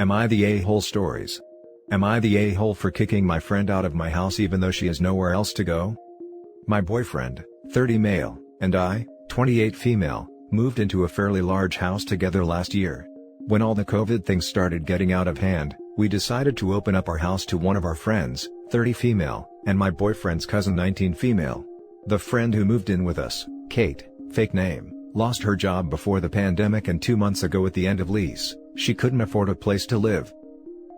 Am I the a-hole stories? Am I the a-hole for kicking my friend out of my house even though she has nowhere else to go? My boyfriend, 30 male, and I, 28 female, moved into a fairly large house together last year. When all the COVID things started getting out of hand, we decided to open up our house to one of our friends, 30 female, and my boyfriend's cousin 19 female. The friend who moved in with us, Kate, fake name, lost her job before the pandemic and 2 months ago at the end of lease, she couldn't afford a place to live.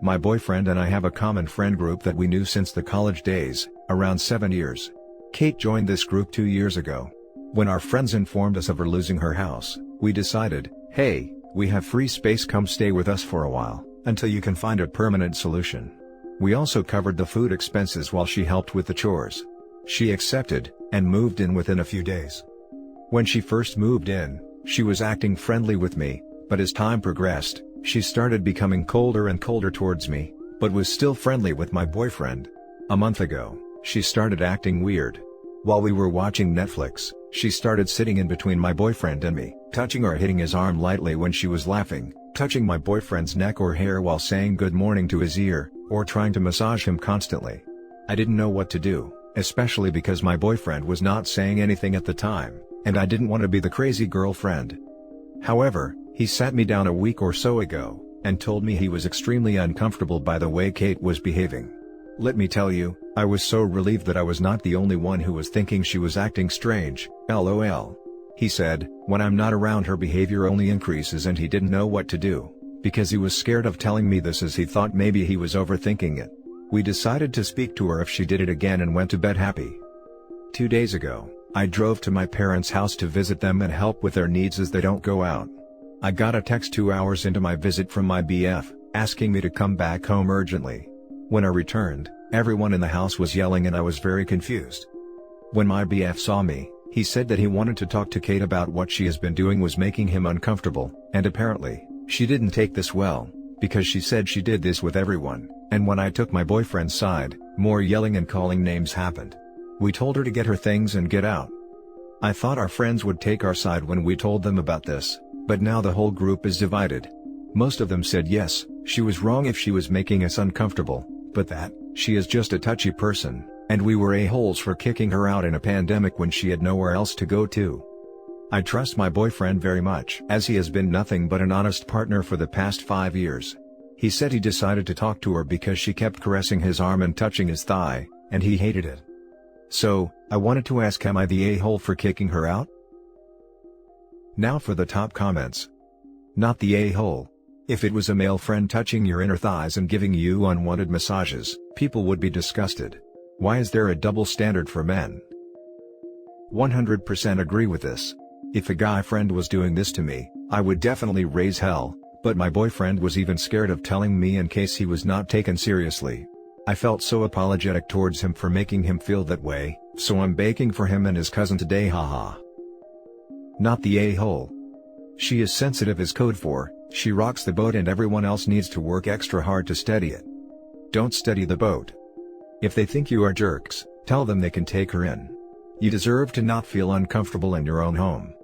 My boyfriend and I have a common friend group that we knew since the college days, around 7 years. Kate joined this group 2 years ago. When our friends informed us of her losing her house, we decided, hey, we have free space, come stay with us for a while, until you can find a permanent solution. We also covered the food expenses while she helped with the chores. She accepted, and moved in within a few days. When she first moved in, she was acting friendly with me, but as time progressed, she started becoming colder and colder towards me, but was still friendly with my boyfriend. A month ago, she started acting weird. While we were watching Netflix, she started sitting in between my boyfriend and me, touching or hitting his arm lightly when she was laughing, touching my boyfriend's neck or hair while saying good morning to his ear, or trying to massage him constantly. I didn't know what to do, especially because my boyfriend was not saying anything at the time, and I didn't want to be the crazy girlfriend. However, he sat me down a week or so ago, and told me he was extremely uncomfortable by the way Kate was behaving. Let me tell you, I was so relieved that I was not the only one who was thinking she was acting strange, lol. He said, when I'm not around her behavior only increases, and he didn't know what to do, because he was scared of telling me this as he thought maybe he was overthinking it. We decided to speak to her if she did it again and went to bed happy. 2 days ago, I drove to my parents' house to visit them and help with their needs as they don't go out. I got a text 2 hours into my visit from my BF, asking me to come back home urgently. When I returned, everyone in the house was yelling and I was very confused. When my BF saw me, he said that he wanted to talk to Kate about what she has been doing was making him uncomfortable, and apparently, she didn't take this well, because she said she did this with everyone, and when I took my boyfriend's side, more yelling and calling names happened. We told her to get her things and get out. I thought our friends would take our side when we told them about this, but now the whole group is divided. Most of them said yes, she was wrong if she was making us uncomfortable, but that, she is just a touchy person, and we were a-holes for kicking her out in a pandemic when she had nowhere else to go to. I trust my boyfriend very much, as he has been nothing but an honest partner for the past 5 years. He said he decided to talk to her because she kept caressing his arm and touching his thigh, and he hated it. So, I wanted to ask, am I the a-hole for kicking her out? Now for the top comments. Not the a-hole. If it was a male friend touching your inner thighs and giving you unwanted massages, people would be disgusted. Why is there a double standard for men? 100% agree with this. If a guy friend was doing this to me, I would definitely raise hell, but my boyfriend was even scared of telling me in case he was not taken seriously. I felt so apologetic towards him for making him feel that way, so I'm baking for him and his cousin today, haha. Not the a-hole. She is sensitive as code for, she rocks the boat and everyone else needs to work extra hard to steady it. Don't steady the boat. If they think you are jerks, tell them they can take her in. You deserve to not feel uncomfortable in your own home.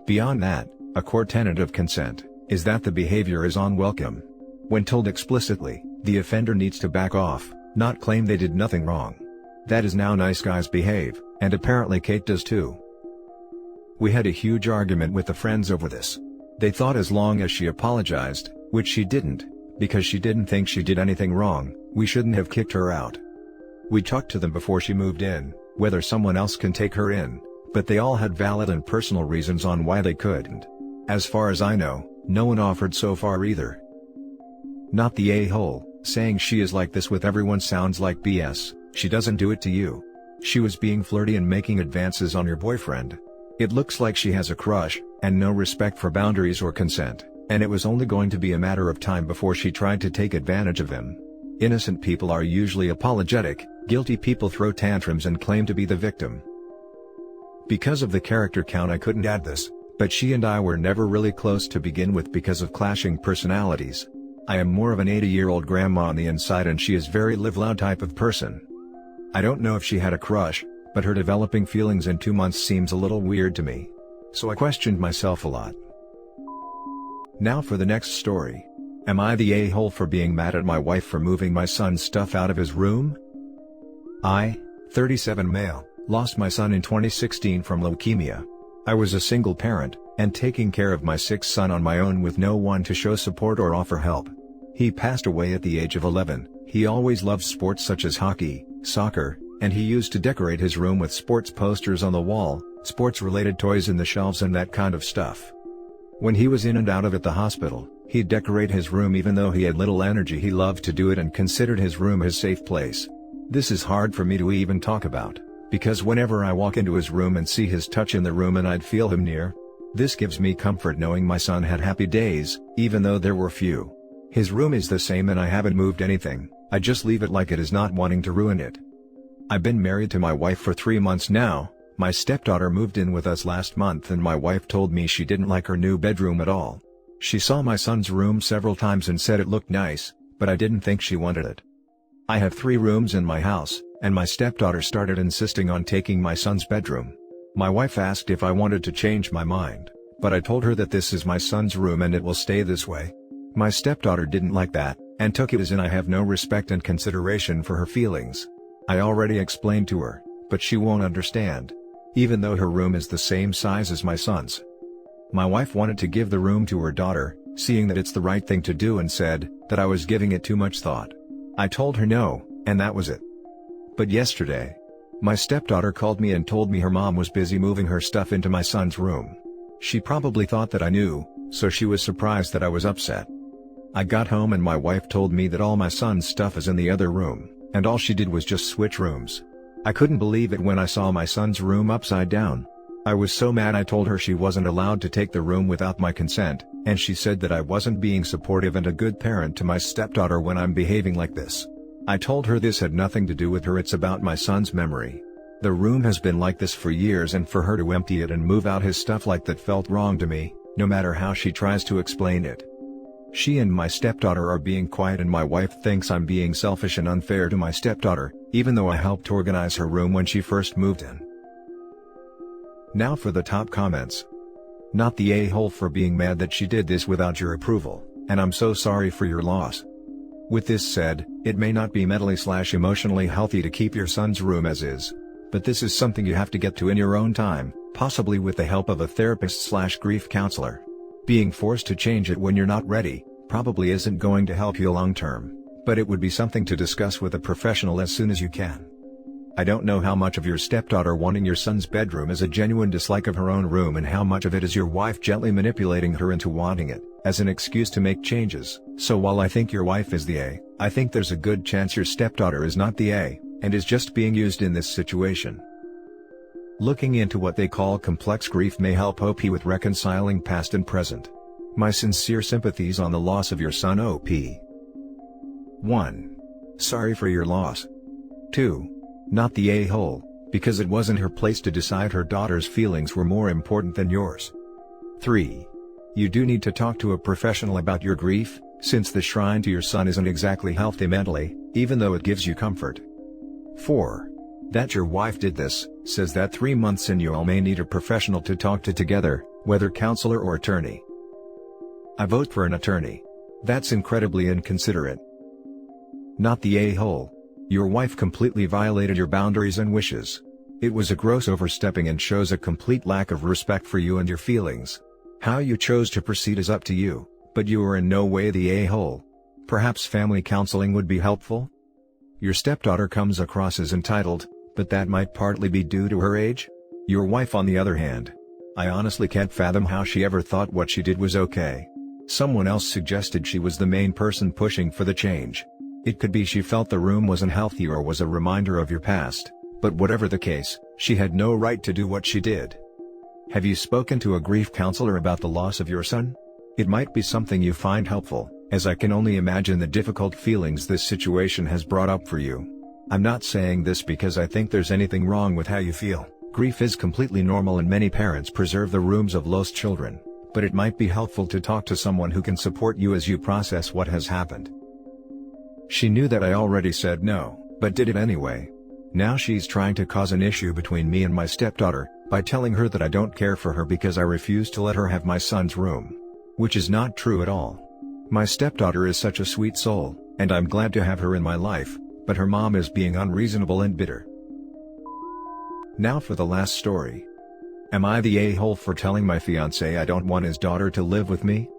Beyond that, a core tenet of consent is that the behavior is unwelcome. When told explicitly, the offender needs to back off, not claim they did nothing wrong. That is how nice guys behave, and apparently Kate does too. We had a huge argument with the friends over this. They thought as long as she apologized, which she didn't, because she didn't think she did anything wrong, we shouldn't have kicked her out. We talked to them before she moved in, whether someone else can take her in, but they all had valid and personal reasons on why they couldn't. As far as I know, no one offered so far either. Not the a-hole. Saying she is like this with everyone sounds like BS, she doesn't do it to you. She was being flirty and making advances on your boyfriend. It looks like she has a crush, and no respect for boundaries or consent, and it was only going to be a matter of time before she tried to take advantage of him. Innocent people are usually apologetic, guilty people throw tantrums and claim to be the victim. Because of the character count I couldn't add this, but she and I were never really close to begin with because of clashing personalities. I am more of an 80-year-old grandma on the inside and she is very live loud type of person. I don't know if she had a crush, but her developing feelings in 2 months seems a little weird to me. So I questioned myself a lot. Now for the next story. Am I the a-hole for being mad at my wife for moving my son's stuff out of his room? I, 37 male, lost my son in 2016 from leukemia. I was a single parent, and taking care of my sick son on my own with no one to show support or offer help. He passed away at the age of 11. He always loved sports such as hockey, soccer, and he used to decorate his room with sports posters on the wall, sports-related toys in the shelves and that kind of stuff. When he was in and out of at the hospital, he'd decorate his room even though he had little energy. He loved to do it and considered his room his safe place. This is hard for me to even talk about, because whenever I walk into his room and see his touch in the room and I'd feel him near. This gives me comfort knowing my son had happy days, even though there were few. His room is the same and I haven't moved anything, I just leave it like it is, not wanting to ruin it. I've been married to my wife for 3 months now. My stepdaughter moved in with us last month and my wife told me she didn't like her new bedroom at all. She saw my son's room several times and said it looked nice, but I didn't think she wanted it. I have 3 rooms in my house, and my stepdaughter started insisting on taking my son's bedroom. My wife asked if I wanted to change my mind, but I told her that this is my son's room and it will stay this way. My stepdaughter didn't like that, and took it as in I have no respect and consideration for her feelings. I already explained to her, but she won't understand. Even though her room is the same size as my son's. My wife wanted to give the room to her daughter, seeing that it's the right thing to do, and said that I was giving it too much thought. I told her no, and that was it. But yesterday, my stepdaughter called me and told me her mom was busy moving her stuff into my son's room. She probably thought that I knew, so she was surprised that I was upset. I got home and my wife told me that all my son's stuff is in the other room, and all she did was just switch rooms. I couldn't believe it when I saw my son's room upside down. I was so mad I told her she wasn't allowed to take the room without my consent, and she said that I wasn't being supportive and a good parent to my stepdaughter when I'm behaving like this. I told her this had nothing to do with her, it's about my son's memory. The room has been like this for years, and for her to empty it and move out his stuff like that felt wrong to me, no matter how she tries to explain it. She and my stepdaughter are being quiet and my wife thinks I'm being selfish and unfair to my stepdaughter, even though I helped organize her room when she first moved in. Now for the top comments. Not the a-hole for being mad that she did this without your approval, and I'm so sorry for your loss. With this said, it may not be mentally/emotionally healthy to keep your son's room as is, but this is something you have to get to in your own time, possibly with the help of a therapist/grief counselor. Being forced to change it when you're not ready, probably isn't going to help you long term, but it would be something to discuss with a professional as soon as you can. I don't know how much of your stepdaughter wanting your son's bedroom is a genuine dislike of her own room and how much of it is your wife gently manipulating her into wanting it, as an excuse to make changes. So while I think your wife is the A, I think there's a good chance your stepdaughter is not the A, and is just being used in this situation. Looking into what they call complex grief may help OP with reconciling past and present. My sincere sympathies on the loss of your son OP. 1. Sorry for your loss. 2. Not the a-hole, because it wasn't her place to decide her daughter's feelings were more important than yours. 3. You do need to talk to a professional about your grief, since the shrine to your son isn't exactly healthy mentally, even though it gives you comfort. 4. That your wife did this, says that 3 months in you all may need a professional to talk to together, whether counselor or attorney. I vote for an attorney. That's incredibly inconsiderate. Not the a-hole. Your wife completely violated your boundaries and wishes. It was a gross overstepping and shows a complete lack of respect for you and your feelings. How you chose to proceed is up to you, but you are in no way the a-hole. Perhaps family counseling would be helpful? Your stepdaughter comes across as entitled, but that might partly be due to her age. Your wife on the other hand. I honestly can't fathom how she ever thought what she did was okay. Someone else suggested she was the main person pushing for the change. It could be she felt the room wasn't healthy or was a reminder of your past, but whatever the case, she had no right to do what she did. Have you spoken to a grief counselor about the loss of your son? It might be something you find helpful, as I can only imagine the difficult feelings this situation has brought up for you. I'm not saying this because I think there's anything wrong with how you feel. Grief is completely normal and many parents preserve the rooms of lost children, but it might be helpful to talk to someone who can support you as you process what has happened. She knew that I already said no, but did it anyway. Now she's trying to cause an issue between me and my stepdaughter, by telling her that I don't care for her because I refuse to let her have my son's room. Which is not true at all. My stepdaughter is such a sweet soul, and I'm glad to have her in my life, but her mom is being unreasonable and bitter. Now for the last story. Am I the a-hole for telling my fiance I don't want his daughter to live with me?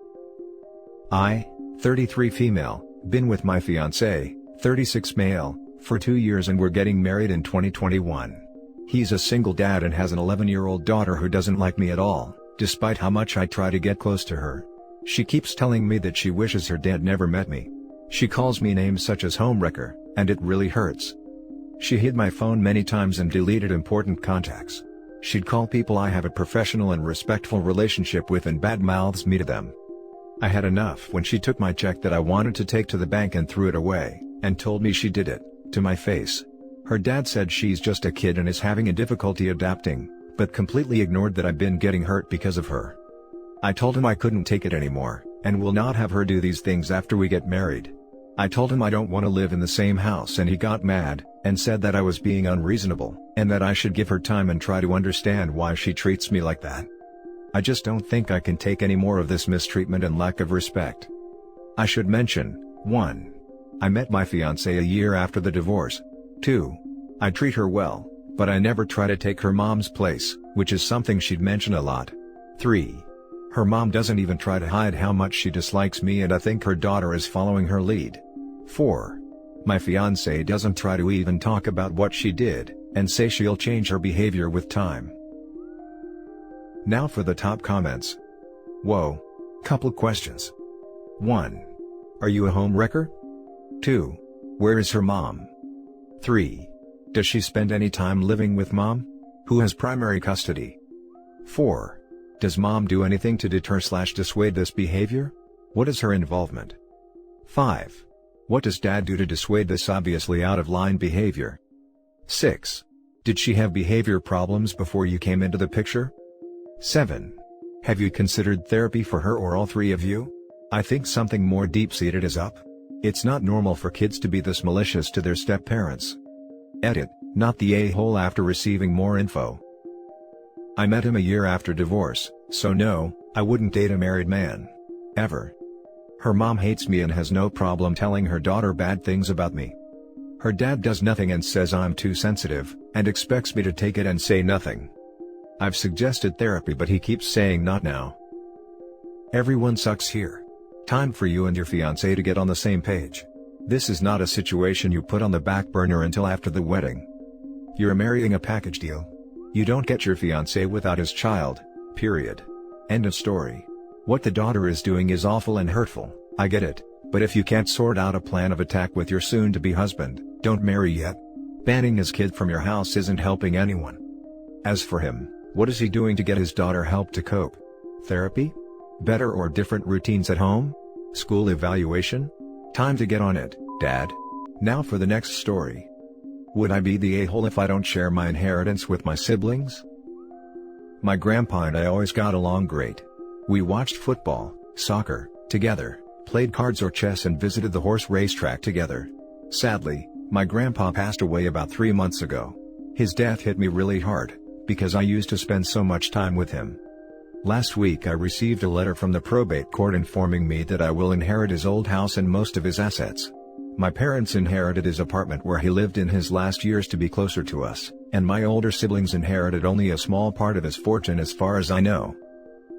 I, 33 female, been with my fiance, 36 male, for 2 years and we're getting married in 2021. He's a single dad and has an 11-year-old daughter who doesn't like me at all, despite how much I try to get close to her. She keeps telling me that she wishes her dad never met me. She calls me names such as homewrecker, and it really hurts. She hid my phone many times and deleted important contacts. She'd call people I have a professional and respectful relationship with and badmouths me to them. I had enough when she took my check that I wanted to take to the bank and threw it away, and told me she did it, to my face. Her dad said she's just a kid and is having a difficulty adapting, but completely ignored that I've been getting hurt because of her. I told him I couldn't take it anymore, and will not have her do these things after we get married. I told him I don't want to live in the same house and he got mad, and said that I was being unreasonable, and that I should give her time and try to understand why she treats me like that. I just don't think I can take any more of this mistreatment and lack of respect. I should mention, 1. I met my fiancée a year after the divorce. 2. I treat her well, but I never try to take her mom's place, which is something she'd mention a lot. 3. Her mom doesn't even try to hide how much she dislikes me and I think her daughter is following her lead. 4. My fiancée doesn't try to even talk about what she did, and say she'll change her behavior with time. Now for the top comments. Whoa. Couple questions. 1. Are you a homewrecker? 2. Where is her mom? 3. Does she spend any time living with mom? Who has primary custody? 4. Does mom do anything to deter/dissuade this behavior? What is her involvement? 5. What does dad do to dissuade this obviously out-of-line behavior? 6. Did she have behavior problems before you came into the picture? 7. Have you considered therapy for her or all three of you? I think something more deep-seated is up. It's not normal for kids to be this malicious to their step-parents. Edit, not the a-hole after receiving more info. I met him a year after divorce, so no, I wouldn't date a married man. Ever. Her mom hates me and has no problem telling her daughter bad things about me. Her dad does nothing and says I'm too sensitive, and expects me to take it and say nothing. I've suggested therapy but he keeps saying not now. Everyone sucks here. Time for you and your fiancé to get on the same page. This is not a situation you put on the back burner until after the wedding. You're marrying a package deal. You don't get your fiancé without his child, period. End of story. What the daughter is doing is awful and hurtful, I get it, but if you can't sort out a plan of attack with your soon-to-be husband, don't marry yet. Banning his kid from your house isn't helping anyone. As for him, what is he doing to get his daughter help to cope? Therapy? Better or different routines at home? School evaluation? Time to get on it, Dad. Now for the next story. Would I be the a-hole if I don't share my inheritance with my siblings? My grandpa and I always got along great. We watched football, soccer, together, played cards or chess and visited the horse racetrack together. Sadly, my grandpa passed away about 3 months ago. His death hit me really hard, because I used to spend so much time with him. Last week I received a letter from the probate court informing me that I will inherit his old house and most of his assets. My parents inherited his apartment where he lived in his last years to be closer to us, and my older siblings inherited only a small part of his fortune as far as I know.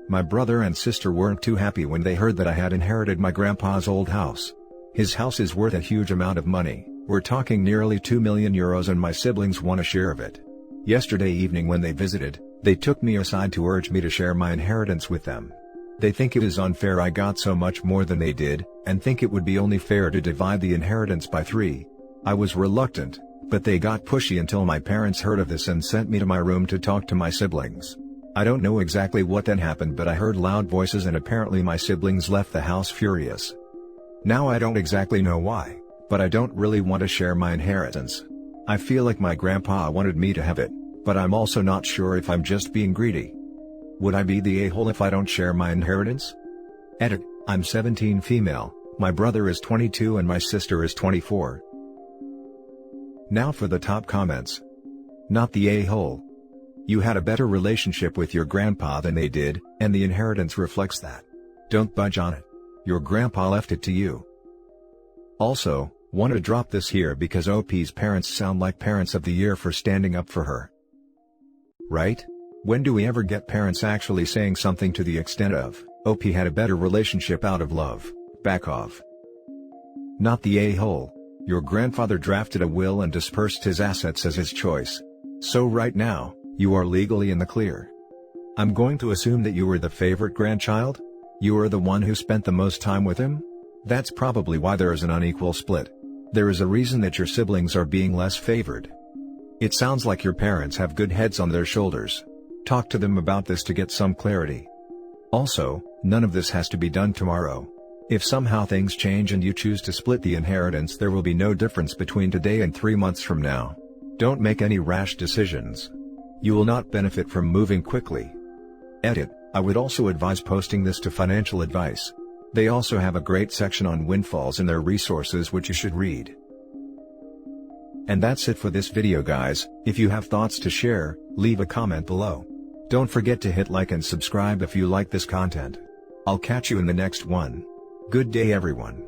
My brother and sister weren't too happy when they heard that I had inherited my grandpa's old house. His house is worth a huge amount of money, we're talking nearly 2 million euros, and my siblings want a share of it. Yesterday evening when they visited, they took me aside to urge me to share my inheritance with them. They think it is unfair I got so much more than they did, and think it would be only fair to divide the inheritance by 3. I was reluctant, but they got pushy until my parents heard of this and sent me to my room to talk to my siblings. I don't know exactly what then happened, but I heard loud voices and apparently my siblings left the house furious. Now I don't exactly know why, but I don't really want to share my inheritance. I feel like my grandpa wanted me to have it, but I'm also not sure if I'm just being greedy. Would I be the a-hole if I don't share my inheritance? Edit, I'm 17 female, my brother is 22 and my sister is 24. Now for the top comments. Not the a-hole. You had a better relationship with your grandpa than they did, and the inheritance reflects that. Don't budge on it. your grandpa left it to you. Also, want to drop this here because OP's parents sound like parents of the year for standing up for her. Right? When do we ever get parents actually saying something to the extent of, OP had a better relationship out of love, back off? Not the a-hole. Your grandfather drafted a will and dispersed his assets as his choice. So right now, you are legally in the clear. I'm going to assume that you were the favorite grandchild? You are the one who spent the most time with him? That's probably why there is an unequal split. There is a reason that your siblings are being less favored. It sounds like your parents have good heads on their shoulders. Talk to them about this to get some clarity. Also, none of this has to be done tomorrow. If somehow things change and you choose to split the inheritance, there will be no difference between today and 3 months from now. Don't make any rash decisions. You will not benefit from moving quickly. Edit. I would also advise posting this to financial advice. They also have a great section on windfalls in their resources which you should read. And that's it for this video, guys. If you have thoughts to share, leave a comment below. Don't forget to hit like and subscribe if you like this content. I'll catch you in the next one. Good day, everyone.